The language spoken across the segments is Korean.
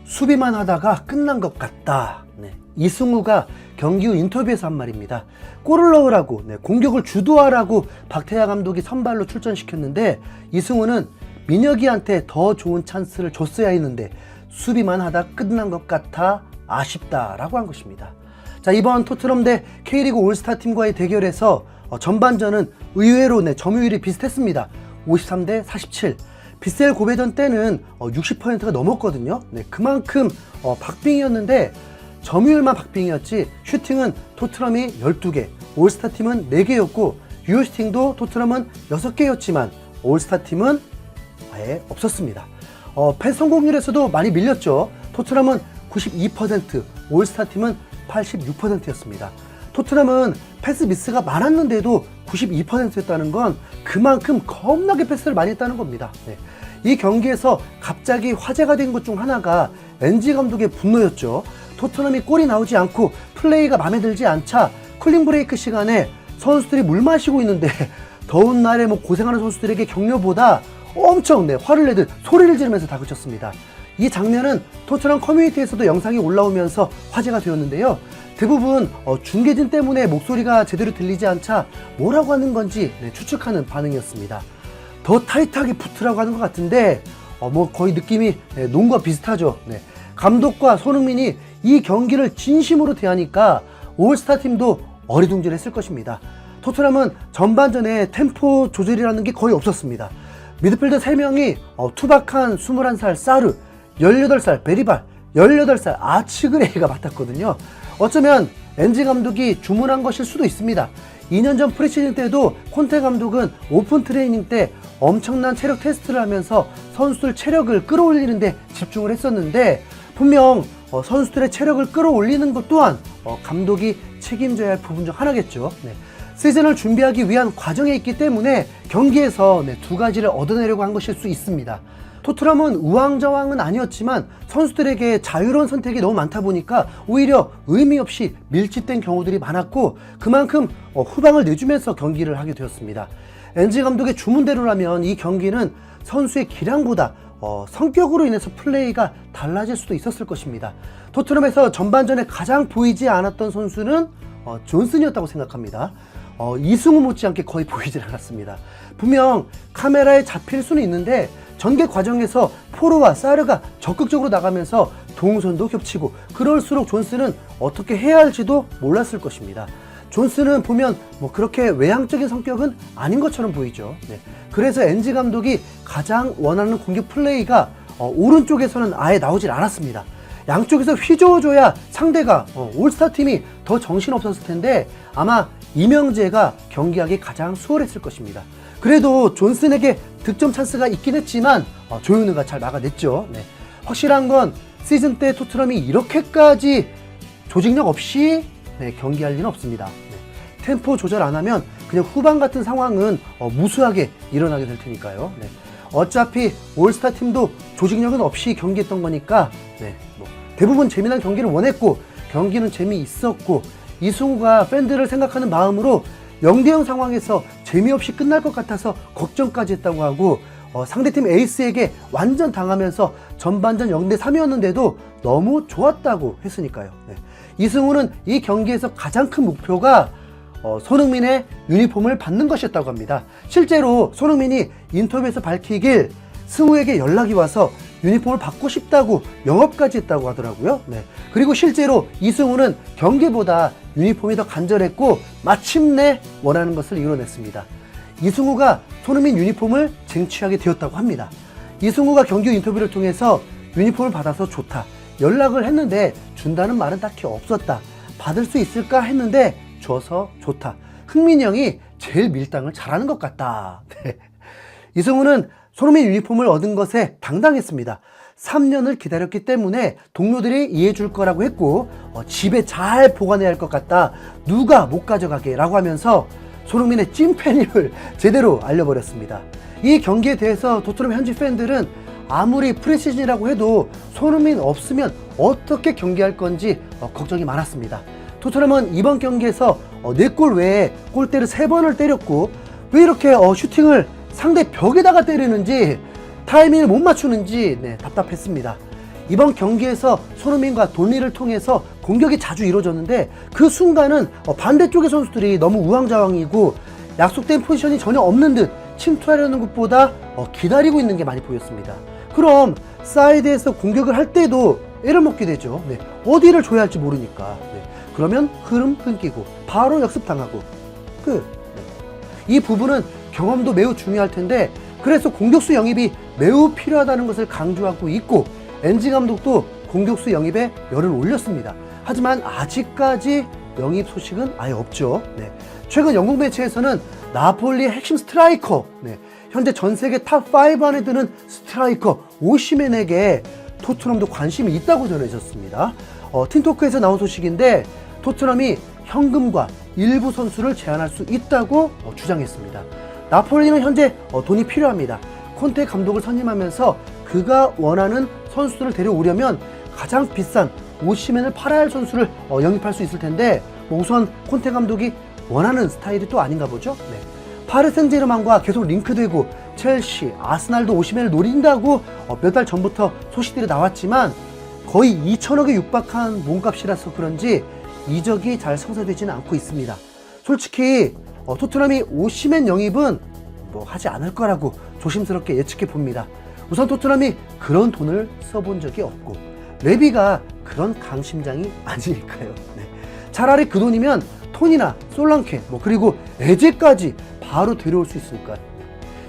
수비만 하다가 끝난 것 같다. 이승우가 경기 후 인터뷰에서 한 말입니다. 골을 넣으라고, 공격을 주도하라고 박태하 감독이 선발로 출전시켰는데 이승우는 민혁이한테 더 좋은 찬스를 줬어야 했는데 수비만 하다 끝난 것 같아 아쉽다라고 한 것입니다. 자, 이번 토트넘 대 K리그 올스타 팀과의 대결에서 전반전은 의외로 점유율이 비슷했습니다. 53대 47. 빗셀 고베전 때는 60%가 넘었거든요. 그만큼 박빙이었는데 점유율만 박빙이었지 슈팅은 토트넘이 12개, 올스타 팀은 4개였고 유효 슈팅도 토트넘은 6개였지만 올스타 팀은 아예 없었습니다. 패스 성공률에서도 많이 밀렸죠. 토트넘은 92%, 올스타 팀은 86%였습니다. 토트넘은 패스 미스가 많았는데도 92%였다는 건 그만큼 겁나게 패스를 많이 했다는 겁니다. 이 경기에서 갑자기 화제가 된 것 중 하나가 엔지 감독의 분노였죠. 토트넘이 골이 나오지 않고 플레이가 마음에 들지 않자 쿨링 브레이크 시간에 선수들이 물 마시고 있는데 더운 날에 고생하는 선수들에게 격려보다 엄청 화를 내듯 소리를 지르면서 다그쳤습니다. 이 장면은 토트넘 커뮤니티에서도 영상이 올라오면서 화제가 되었는데요. 대부분 중계진 때문에 목소리가 제대로 들리지 않자 뭐라고 하는 건지 추측하는 반응이었습니다. 더 타이트하게 붙으라고 하는 것 같은데 거의 느낌이 농구와 비슷하죠. 감독과 손흥민이 이 경기를 진심으로 대하니까 올스타 팀도 어리둥절했을 것입니다. 토트넘은 전반전에 템포 조절이라는 게 거의 없었습니다. 미드필더 3명이 투박한 21살 사르, 18살 베리발, 18살 아츠그레이가 맡았거든요. 어쩌면 엔지 감독이 주문한 것일 수도 있습니다. 2년 전 프리시즌 때도 콘테 감독은 오픈 트레이닝 때 엄청난 체력 테스트를 하면서 선수들 체력을 끌어올리는 데 집중을 했었는데 분명 선수들의 체력을 끌어올리는 것 또한 감독이 책임져야 할 부분 중 하나겠죠. 시즌을 준비하기 위한 과정에 있기 때문에 경기에서 두 가지를 얻어내려고 한 것일 수 있습니다. 토트넘은 우왕좌왕은 아니었지만 선수들에게 자유로운 선택이 너무 많다 보니까 오히려 의미 없이 밀집된 경우들이 많았고 그만큼 후방을 내주면서 경기를 하게 되었습니다. 엔지 감독의 주문대로라면 이 경기는 선수의 기량보다 성격으로 인해서 플레이가 달라질 수도 있었을 것입니다. 토트넘에서 전반전에 가장 보이지 않았던 선수는 존슨이었다고 생각합니다. 이승우 못지않게 거의 보이질 않았습니다. 분명 카메라에 잡힐 수는 있는데 전개 과정에서 포로와 사르가 적극적으로 나가면서 동선도 겹치고 그럴수록 존슨은 어떻게 해야 할지도 몰랐을 것입니다. 존슨은 보면 그렇게 외향적인 성격은 아닌 것처럼 보이죠. 그래서 엔지 감독이 가장 원하는 공격 플레이가 오른쪽에서는 아예 나오질 않았습니다. 양쪽에서 휘저어줘야 상대가 올스타 팀이 더 정신없었을 텐데 아마 이명재가 경기하기 가장 수월했을 것입니다. 그래도 존슨에게 득점 찬스가 있긴 했지만 조윤우가 잘 막아냈죠. 확실한 건 시즌 때 토트넘이 이렇게까지 조직력 없이 경기할 리는 없습니다. 템포 조절 안 하면 그냥 후반 같은 상황은 무수하게 일어나게 될 테니까요. 어차피 올스타 팀도 조직력은 없이 경기했던 거니까 대부분 재미난 경기를 원했고 경기는 재미있었고 이승우가 팬들을 생각하는 마음으로 0대0 상황에서 재미없이 끝날 것 같아서 걱정까지 했다고 하고 상대팀 에이스에게 완전 당하면서 전반전 0대3이었는데도 너무 좋았다고 했으니까요. 이승우는 이 경기에서 가장 큰 목표가 손흥민의 유니폼을 받는 것이었다고 합니다. 실제로 손흥민이 인터뷰에서 밝히길 승우에게 연락이 와서 유니폼을 받고 싶다고 영업까지 했다고 하더라고요. 그리고 실제로 이승우는 경기보다 유니폼이 더 간절했고 마침내 원하는 것을 이뤄냈습니다. 이승우가 손흥민 유니폼을 쟁취하게 되었다고 합니다. 이승우가 경기 인터뷰를 통해서 유니폼을 받아서 좋다, 연락을 했는데 준다는 말은 딱히 없었다, 받을 수 있을까 했는데 줘서 좋다, 흥민이 형이 제일 밀당을 잘하는 것 같다. 이승우는 손흥민 유니폼을 얻은 것에 당당했습니다. 3년을 기다렸기 때문에 동료들이 이해해 줄 거라고 했고 집에 잘 보관해야 할 것 같다, 누가 못 가져가게 라고 하면서 손흥민의 찐팬임을 제대로 알려버렸습니다. 이 경기에 대해서 토트넘 현지 팬들은 아무리 프리시즌이라고 해도 손흥민 없으면 어떻게 경기할 건지 걱정이 많았습니다. 토트넘은 이번 경기에서 4골 외에 골대를 3번을 때렸고 왜 이렇게 슈팅을 상대 벽에다가 때리는지 타이밍을 못 맞추는지 답답했습니다. 이번 경기에서 손흥민과 돈리를 통해서 공격이 자주 이루어졌는데 그 순간은 반대쪽의 선수들이 너무 우왕좌왕이고 약속된 포지션이 전혀 없는 듯 침투하려는 것보다 기다리고 있는 게 많이 보였습니다. 그럼 사이드에서 공격을 할 때도 애를 먹게 되죠. 네. 어디를 줘야 할지 모르니까. 네. 그러면 흐름 끊기고 바로 역습당하고 끝. 네. 이 부분은 경험도 매우 중요할 텐데 그래서 공격수 영입이 매우 필요하다는 것을 강조하고 있고 엔지 감독도 공격수 영입에 열을 올렸습니다. 하지만 아직까지 영입 소식은 아예 없죠. 네. 최근 영국 매체에서는 나폴리의 핵심 스트라이커, 네. 현재 전 세계 탑5 안에 드는 스트라이커 오시멘에게 토트넘도 관심이 있다고 전해졌습니다. 틴토크에서 나온 소식인데 토트넘이 현금과 일부 선수를 제안할 수 있다고 주장했습니다. 나폴리는 현재 돈이 필요합니다. 콘테 감독을 선임하면서 그가 원하는 선수들을 데려오려면 가장 비싼 오시멘을 팔아야 할 선수를 영입할 수 있을 텐데 우선 콘테 감독이 원하는 스타일이 또 아닌가 보죠. 네. 파리 생제르맹과 계속 링크되고 첼시, 아스날도 오시멘을 노린다고 몇 달 전부터 소식들이 나왔지만 거의 2천억에 육박한 몸값이라서 그런지 이적이 잘 성사되지는 않고 있습니다. 솔직히 토트넘이 오시멘 영입은 하지 않을 거라고 조심스럽게 예측해 봅니다. 우선 토트넘이 그런 돈을 써본 적이 없고 레비가 그런 강심장이 아니니까요. 네. 차라리 그 돈이면 톤이나 솔랑케 그리고 에제까지 바로 데려올 수 있으니까요.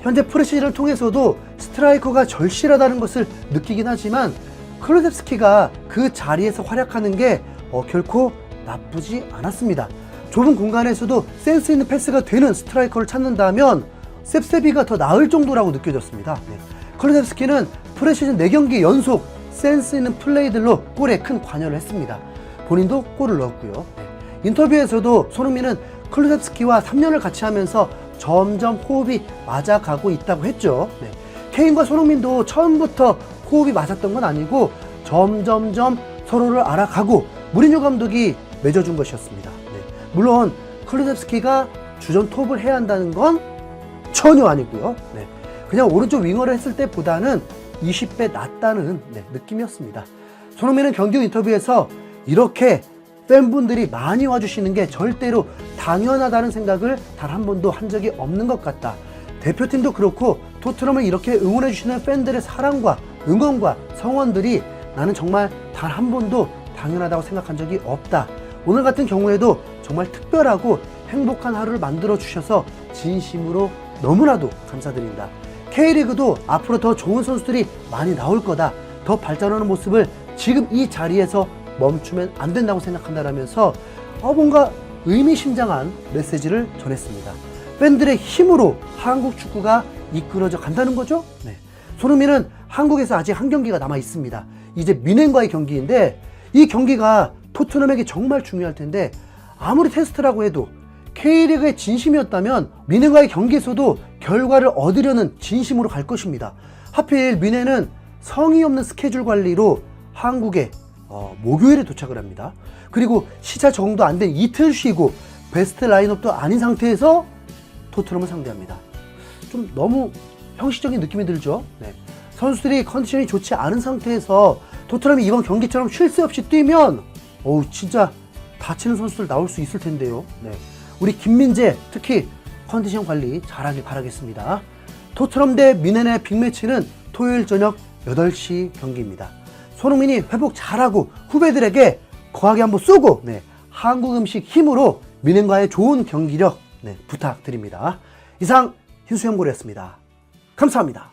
현재 프리시즌을 통해서도 스트라이커가 절실하다는 것을 느끼긴 하지만 클루셉스키가 그 자리에서 활약하는 게 결코 나쁘지 않았습니다. 좁은 공간에서도 센스 있는 패스가 되는 스트라이커를 찾는다면 셉세비가 더 나을 정도라고 느껴졌습니다. 네. 클루셉스키는 프리시즌 4경기 연속 센스 있는 플레이들로 골에 큰 관여를 했습니다. 본인도 골을 넣었고요. 네. 인터뷰에서도 손흥민은 클루셉스키와 3년을 같이 하면서 점점 호흡이 맞아가고 있다고 했죠. 네. 케인과 손흥민도 처음부터 호흡이 맞았던 건 아니고 점점점 서로를 알아가고 무리뉴 감독이 맺어준 것이었습니다. 네. 물론 클루셉스키가 주전 톱을 해야 한다는 건 전혀 아니고요. 네. 그냥 오른쪽 윙어를 했을 때보다는 20배 낫다는 느낌이었습니다. 손흥민은 경기 후 인터뷰에서 이렇게 팬분들이 많이 와주시는 게 절대로 당연하다는 생각을 단 한 번도 한 적이 없는 것 같다. 대표팀도 그렇고 토트넘을 이렇게 응원해주시는 팬들의 사랑과 응원과 성원들이 나는 정말 단 한 번도 당연하다고 생각한 적이 없다. 오늘 같은 경우에도 정말 특별하고 행복한 하루를 만들어 주셔서 진심으로 너무나도 감사드립니다. K리그도 앞으로 더 좋은 선수들이 많이 나올 거다. 더 발전하는 모습을 지금 이 자리에서 멈추면 안 된다고 생각한다라면서 뭔가 의미심장한 메시지를 전했습니다. 팬들의 힘으로 한국 축구가 이끌어져 간다는 거죠. 네. 손흥민은 한국에서 아직 한 경기가 남아 있습니다. 이제 미넨과의 경기인데 이 경기가 토트넘에게 정말 중요할 텐데 아무리 테스트라고 해도 K리그의 진심이었다면 미넨과의 경기에서도 결과를 얻으려는 진심으로 갈 것입니다. 하필 미넨은 성의 없는 스케줄 관리로 한국에 목요일에 도착을 합니다. 그리고 시차 적응도 안 된 이틀 쉬고 베스트 라인업도 아닌 상태에서 토트넘을 상대합니다. 좀 너무 형식적인 느낌이 들죠. 네. 선수들이 컨디션이 좋지 않은 상태에서 토트넘이 이번 경기처럼 쉴 새 없이 뛰면 진짜 다치는 선수들 나올 수 있을 텐데요. 네. 우리 김민재 특히 컨디션 관리 잘하길 바라겠습니다. 토트넘 대 미넨의 빅매치는 토요일 저녁 8시 경기입니다. 손흥민이 회복 잘하고 후배들에게 거하게 한번 쏘고 한국 음식 힘으로 미넨과의 좋은 경기력 부탁드립니다. 이상 흰수염고래였습니다. 감사합니다.